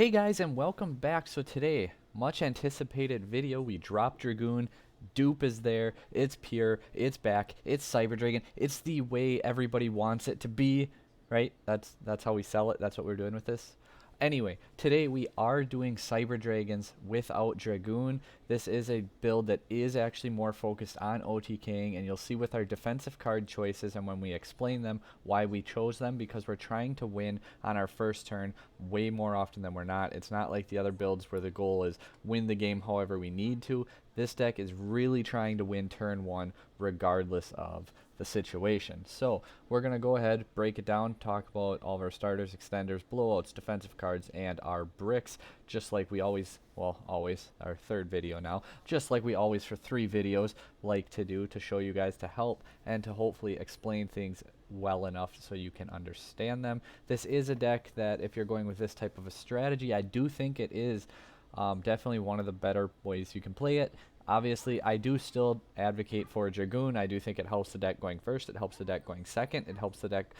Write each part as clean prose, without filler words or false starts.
Hey guys, and welcome back. So today, much anticipated video, we dropped Dragoon. Dupe is there, it's pure, it's back, it's Cyber Dragon, it's the way everybody wants it to be, right? That's how we sell it, that's what we're doing with this. Anyway, today we are doing Cyber Dragons without Dragoon. This is a build that is actually more focused on OTKing, and you'll see with our defensive card choices and when we explain them why we chose them, because we're trying to win on our first turn way more often than we're not. It's not like the other builds where the goal is win the game however we need to. This deck is really trying to win turn one regardless of the situation. So we're going to go ahead, break it down, talk about all of our starters, extenders, blowouts, defensive cards, and our bricks, just like we always, well, always, our third video now, just like we always for 3 videos like to do, to show you guys, to help, and to hopefully explain things well enough so you can understand them. This is a deck that if you're going with this type of a strategy, I do think it is definitely one of the better ways you can play it. Obviously, I do still advocate for Dragoon. I do think it helps the deck going first, it helps the deck going second, it helps the deck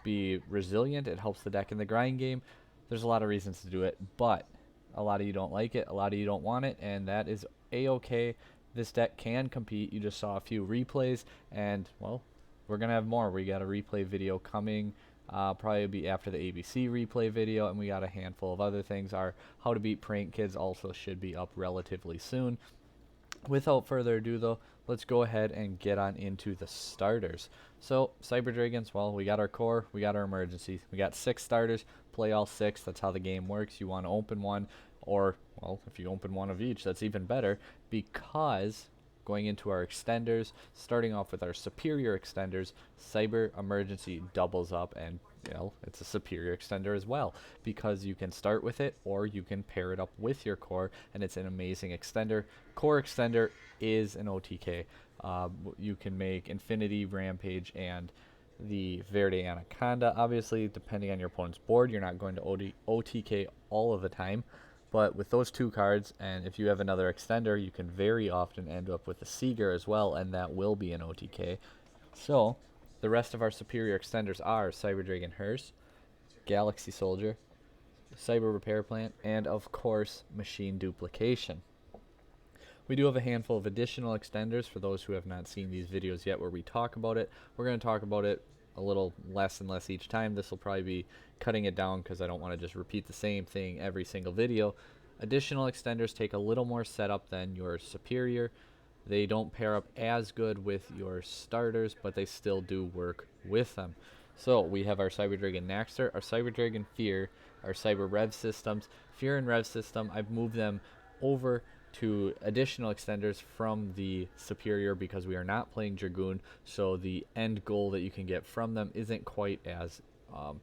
be resilient, it helps the deck in the grind game. There's a lot of reasons to do it, but a lot of you don't like it, a lot of you don't want it, and that is a-okay. This deck can compete. You just saw a few replays, and, well, we're going to have more. We got a replay video coming. Probably be after the ABC replay video, and we got a handful of other things. Our How to Beat Prank Kids also should be up relatively soon. Without further ado though, let's go ahead and get on into the starters. So Cyber Dragons, well, we got our core, we got our emergency, we got 6 starters, play all 6. That's how the game works. You want to open one, or, well, if you open one of each, that's even better, because going into our extenders, starting off with our superior extenders, Cyber Emergency doubles up, and it's a superior extender as well, because you can start with it or you can pair it up with your core, and it's an amazing extender. Core extender is an OTK. You can make Infinity, Rampage, and the Verde Anaconda. Obviously, depending on your opponent's board, you're not going to OTK all of the time. But with those 2 cards, and if you have another extender, you can very often end up with a Seeger as well, and that will be an OTK. So, the rest of our superior extenders are Cyber Dragon Hearse, Galaxy Soldier, Cyber Repair Plant, and of course, Machine Duplication. We do have a handful of additional extenders for those who have not seen these videos yet where we talk about it. We're going to talk about it a little less and less each time. This will probably be cutting it down because I don't want to just repeat the same thing every single video. Additional extenders take a little more setup than your superior. They don't pair up as good with your starters, but they still do work with them. So we have our Cyber Dragon Naxter, our Cyber Dragon Fear, our Cyber Rev systems. Fear and Rev system, I've moved them over to additional extenders from the superior because we are not playing Dragoon, so the end goal that you can get from them isn't quite as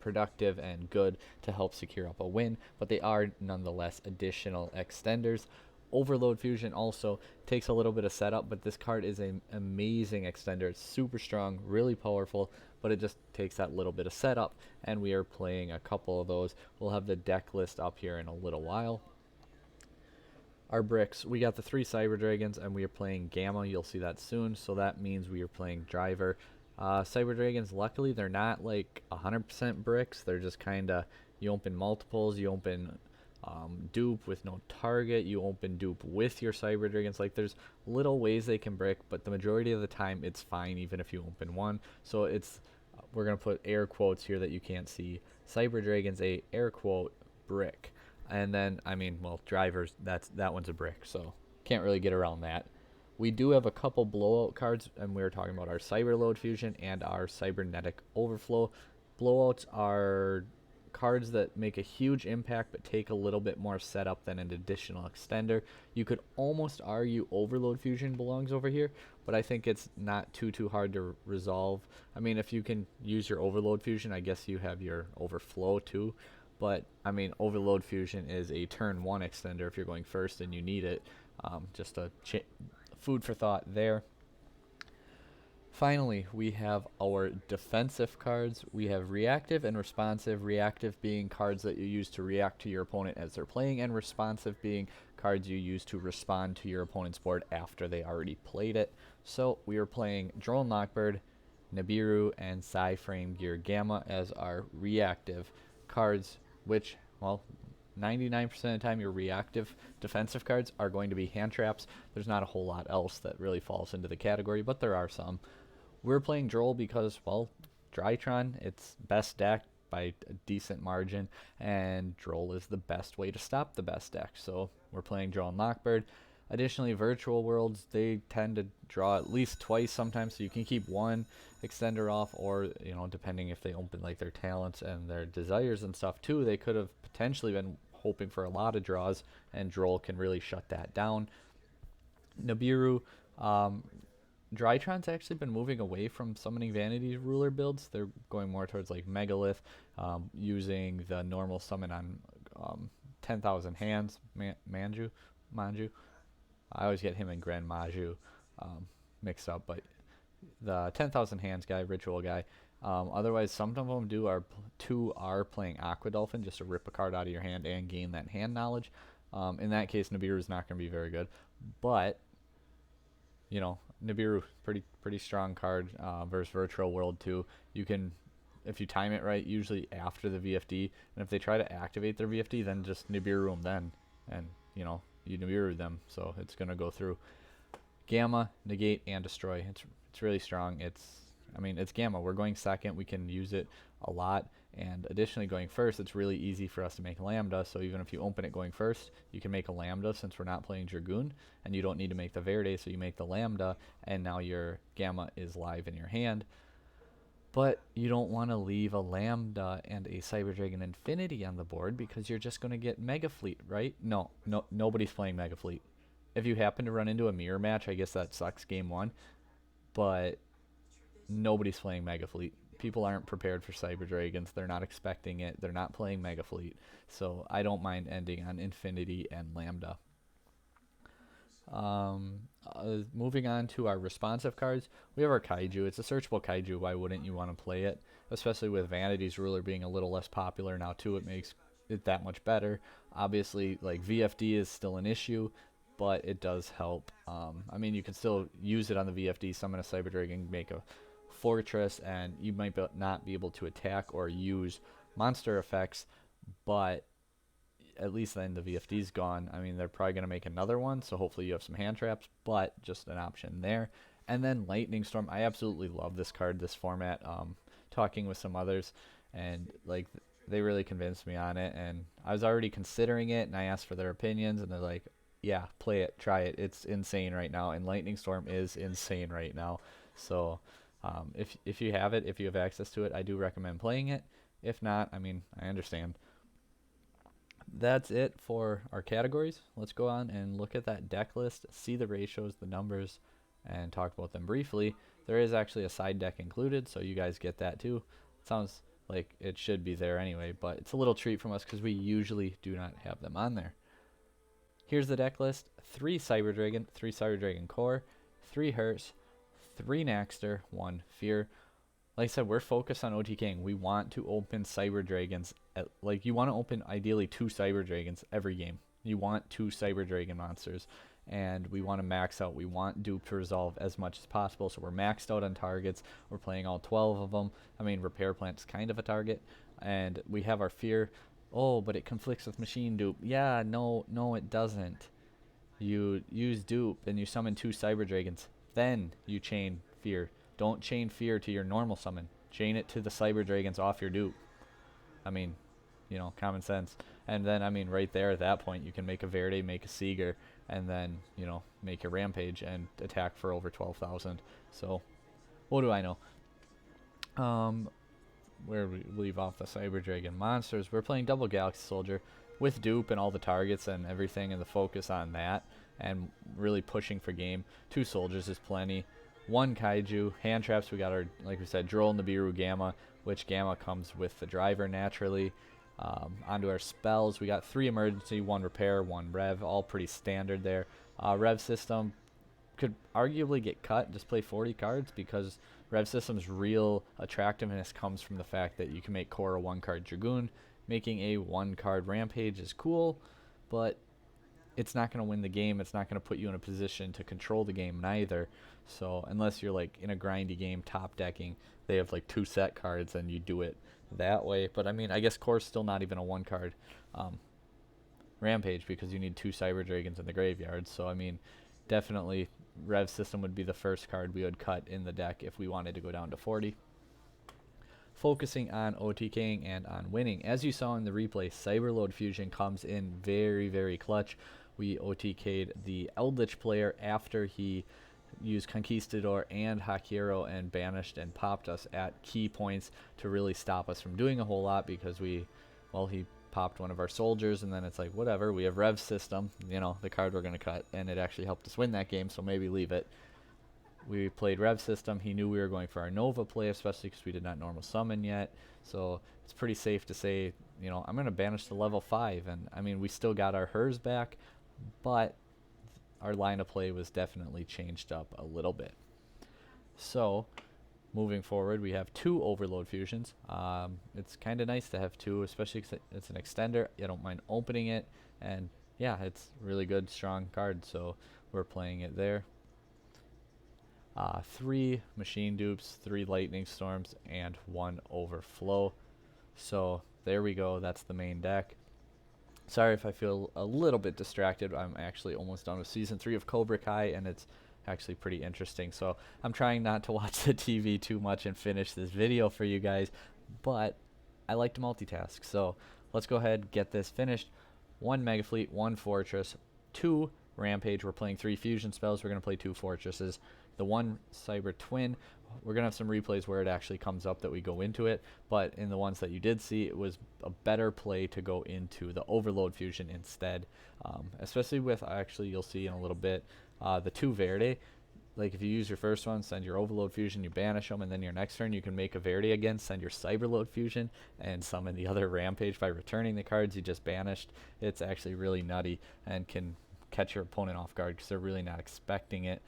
productive and good to help secure up a win, but they are nonetheless additional extenders. Overload Fusion also takes a little bit of setup, but this card is an amazing extender. It's super strong, really powerful, but it just takes that little bit of setup, and we are playing a couple of those. We'll have the deck list up here in a little while. Our bricks, we got the 3 Cyber Dragons, and we are playing Gamma. You'll see that soon, so that means we are playing Driver. Cyber Dragons, luckily, they're not like 100% bricks. They're just kind of, you open multiples, you open dupe with no target, you open dupe with your Cyber Dragons. Like, there's little ways they can brick, but the majority of the time it's fine even if you open one. So it's, we're going to put air quotes here that you can't see. Cyber Dragons, a air quote brick. And then, I mean, well, drivers, that one's a brick, so can't really get around that. We do have a couple blowout cards, and we were talking about our Cyber Load Fusion and our Cybernetic Overflow. Blowouts are cards that make a huge impact but take a little bit more setup than an additional extender. You could almost argue Overload Fusion belongs over here, but I think it's not too hard to resolve. I mean, if you can use your Overload Fusion, I guess you have your Overflow too. But, I mean, Overload Fusion is a turn 1 extender if you're going first and you need it. Just a food for thought there. Finally, we have our defensive cards. We have reactive and responsive. Reactive being cards that you use to react to your opponent as they're playing, and responsive being cards you use to respond to your opponent's board after they already played it. So we are playing Drone Lockbird, Nibiru, and Psy Frame Gear Gamma as our reactive cards, which, well, 99% of the time your reactive defensive cards are going to be hand traps. There's not a whole lot else that really falls into the category, but there are some. We're playing Droll because, well, Drytron, it's best deck by a decent margin, and Droll is the best way to stop the best deck. So we're playing Droll and Lockbird. Additionally, virtual worlds, they tend to draw at least twice sometimes, so you can keep one extender off, or, you know, depending if they open like their talents and their desires and stuff too, they could have potentially been hoping for a lot of draws, and Droll can really shut that down. Nibiru, Drytron's actually been moving away from summoning Vanity Ruler builds. They're going more towards like Megalith, using the normal summon on 10,000 hands, Manju. I always get him and Grand Maju mixed up, but the 10,000 hands guy, ritual guy. Otherwise, some of them are playing Aqua Dolphin just to rip a card out of your hand and gain that hand knowledge. In that case, Nibiru is not going to be very good, but you know, Nibiru, pretty strong card versus Virtual World too. You can, if you time it right, usually after the VFD, and if they try to activate their VFD, then just Nibiru them then, and you know, you Nibiru them, so it's gonna go through. Gamma, negate, and destroy. It's really strong. It's Gamma. We're going second. We can use it a lot. And additionally, going first, it's really easy for us to make Lambda. So even if you open it going first, you can make a Lambda since we're not playing Dragoon. And you don't need to make the Verde, so you make the Lambda. And now your Gamma is live in your hand. But you don't want to leave a Lambda and a Cyber Dragon Infinity on the board because you're just going to get Mega Fleet, right? No, nobody's playing Mega Fleet. If you happen to run into a mirror match, I guess that sucks game one. But nobody's playing Mega Fleet. People aren't prepared for Cyber Dragons. They're not expecting it. They're not playing Mega Fleet. So I don't mind ending on Infinity and Lambda. Moving on to our responsive cards, we have our Kaiju. It's a searchable Kaiju. Why wouldn't you want to play it? Especially with Vanity's Ruler being a little less popular now too, it makes it that much better. Obviously, like VFD is still an issue, but it does help. You can still use it on the VFD, summon a Cyber Dragon, make a Fortress, and you might not be able to attack or use monster effects, but at least then the VFD's gone. They're probably going to make another one, so hopefully you have some hand traps, but just an option there. And then Lightning Storm. I absolutely love this card, this format. Talking with some others, and like they really convinced me on it, and I was already considering it, and I asked for their opinions, and they're like, yeah, play it, try it. It's insane right now, and Lightning Storm is insane right now. So if you have it, if you have access to it, I do recommend playing it. If not, I understand. That's it for our categories. Let's go on and look at that deck list, see the ratios, the numbers, and talk about them briefly. There is actually a side deck included, so you guys get that too. It sounds like it should be there anyway, but it's a little treat from us because we usually do not have them on there. Here's the deck list: 3 Cyber Dragon, 3 Cyber Dragon Core, 3 Hearse, 3 Naxter, 1 Fear. Like I said, we're focused on OTKing. We want to open Cyber Dragons. You want to open ideally 2 Cyber Dragons every game. You want 2 Cyber Dragon monsters. And we want to max out. We want dupe to resolve as much as possible. So we're maxed out on targets. We're playing all 12 of them. Repair Plant's kind of a target. And we have our Fear. Oh, but it conflicts with machine dupe. Yeah, no, it doesn't. You use dupe and you summon 2 Cyber Dragons. Then you chain Fear. Don't chain Fear to your normal summon. Chain it to the Cyber Dragons off your dupe. Common sense. And then, right there at that point, you can make a Verde, make a Seeger, and then, make your Rampage and attack for over 12,000. So, what do I know? Where we leave off the Cyber Dragon monsters, we're playing Double Galaxy Soldier with dupe and all the targets and everything, and the focus on that, and really pushing for game. 2 soldiers is plenty. 1 Kaiju. Hand traps, we got our, like we said, Droll, Nibiru, Gamma, which Gamma comes with the driver naturally. Onto our spells, we got 3 emergency, 1 repair, 1 rev, all pretty standard there. Rev system could arguably get cut, just play 40 cards, because Rev system's real attractiveness comes from the fact that you can make core a 1-card Dragoon. Making a 1-card Rampage is cool, but it's not going to win the game. It's not going to put you in a position to control the game neither. So unless you're like in a grindy game, top decking, they have like 2 set cards and you do it that way. But I guess core's still not even a 1-card. Rampage because you need 2 Cyber Dragons in the graveyard. So I mean, definitely Rev System would be the first card we would cut in the deck if we wanted to go down to 40. Focusing on OTKing and on winning. As you saw in the replay, Cyberload Fusion comes in very, very clutch. We OTK'd the Eldritch player after he used Conquistador and Hakiro and banished and popped us at key points to really stop us from doing a whole lot because he popped one of our soldiers, and then it's like, whatever, we have Rev System, you know, the card we're going to cut, and it actually helped us win that game, so maybe leave it. We played Rev System. He knew we were going for our Nova play, especially because we did not normal summon yet, so it's pretty safe to say, you know, I'm going to banish the level 5, and I mean, we still got our Hers back, but our line of play was definitely changed up a little bit. So moving forward, we have 2 Overload Fusions. It's kind of nice to have 2, especially because it's an extender. I don't mind opening it, and yeah, it's really good, strong card, so we're playing it there. 3 Machine Dupes, 3 Lightning Storms, and 1 Overflow. So there we go, that's the main deck. Sorry if I feel a little bit distracted. I'm actually almost done with Season 3 of Cobra Kai, and it's actually pretty interesting. So I'm trying not to watch the TV too much and finish this video for you guys, but I like to multitask. So let's go ahead and get this finished. 1 Mega Fleet, 1 Fortress, 2 Rampage. We're playing 3 fusion spells. We're going to play 2 Fortresses. The 1 Cyber Twin, we're going to have some replays where it actually comes up that we go into it, but in the ones that you did see, it was a better play to go into the Overload Fusion instead, especially with, actually you'll see in a little bit, the 2 Verde. Like if you use your first one, send your Overload Fusion, you banish them, and then your next turn you can make a Verde again, send your Cyberload Fusion, and summon the other Rampage by returning the cards you just banished. It's actually really nutty and can catch your opponent off guard because they're really not expecting it.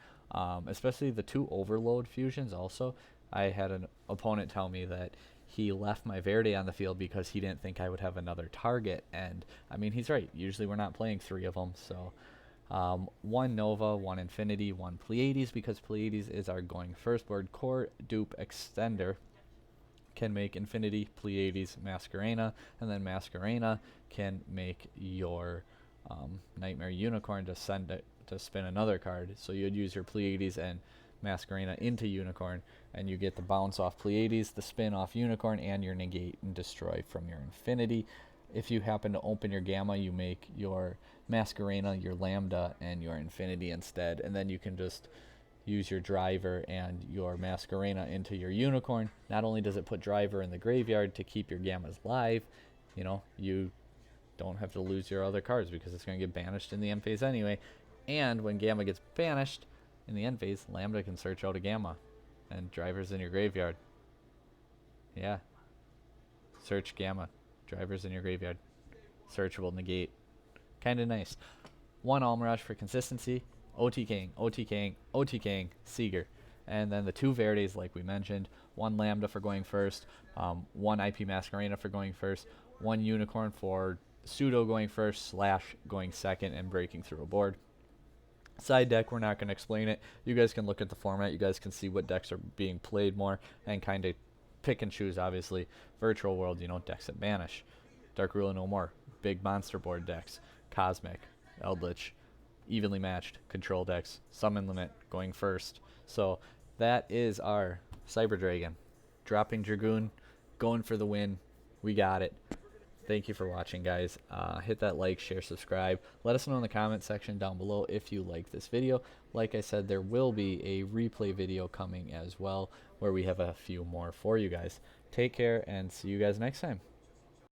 Especially the 2 Overload Fusions also. I had an opponent tell me that he left my Verde on the field because he didn't think I would have another target, and I mean, he's right. Usually we're not playing 3 of them, so 1 Nova, 1 Infinity, 1 Pleiades, because Pleiades is our going first board. Core Dupe Extender can make Infinity, Pleiades, Masquerena, and then Masquerena can make your Nightmare Unicorn to send it to spin another card. So you'd use your Pleiades and Masquerena into Unicorn, and you get the bounce off Pleiades, the spin off Unicorn, and your negate and destroy from your Infinity. If you happen to open your Gamma, you make your Masquerena, your Lambda, and your Infinity instead, and then you can just use your Driver and your Masquerena into your Unicorn. Not only does it put Driver in the graveyard to keep your Gammas live, you know, you don't have to lose your other cards because it's going to get banished in the end phase anyway. And when Gamma gets banished in the end phase, Lambda can search out a Gamma, and Driver's in your graveyard. Yeah. Search Gamma. Driver's in your graveyard. Searchable negate. Kind of nice. 1 Almirage for consistency. OTKing, OTKing, OTKing, Seeger. And then the 2 Verdes, like we mentioned. 1 Lambda for going first. 1 IP Masquerena for going first. 1 Unicorn for pseudo going first / going second and breaking through a board. Side deck, we're not going to explain it. You guys can look at the format. You guys can see what decks are being played more and kind of pick and choose, obviously. Virtual World, you know, decks that banish. Dark Ruler No More, big monster board decks. Cosmic, Eldritch, evenly matched, control decks, summon limit, going first. So that is our Cyber Dragon. Dropping Dragoon, going for the win. We got it. Thank you for watching, guys. Hit that like, share, subscribe. Let us know in the comment section down below if you like this video. Like I said, there will be a replay video coming as well where we have a few more for you guys. Take care and see you guys next time.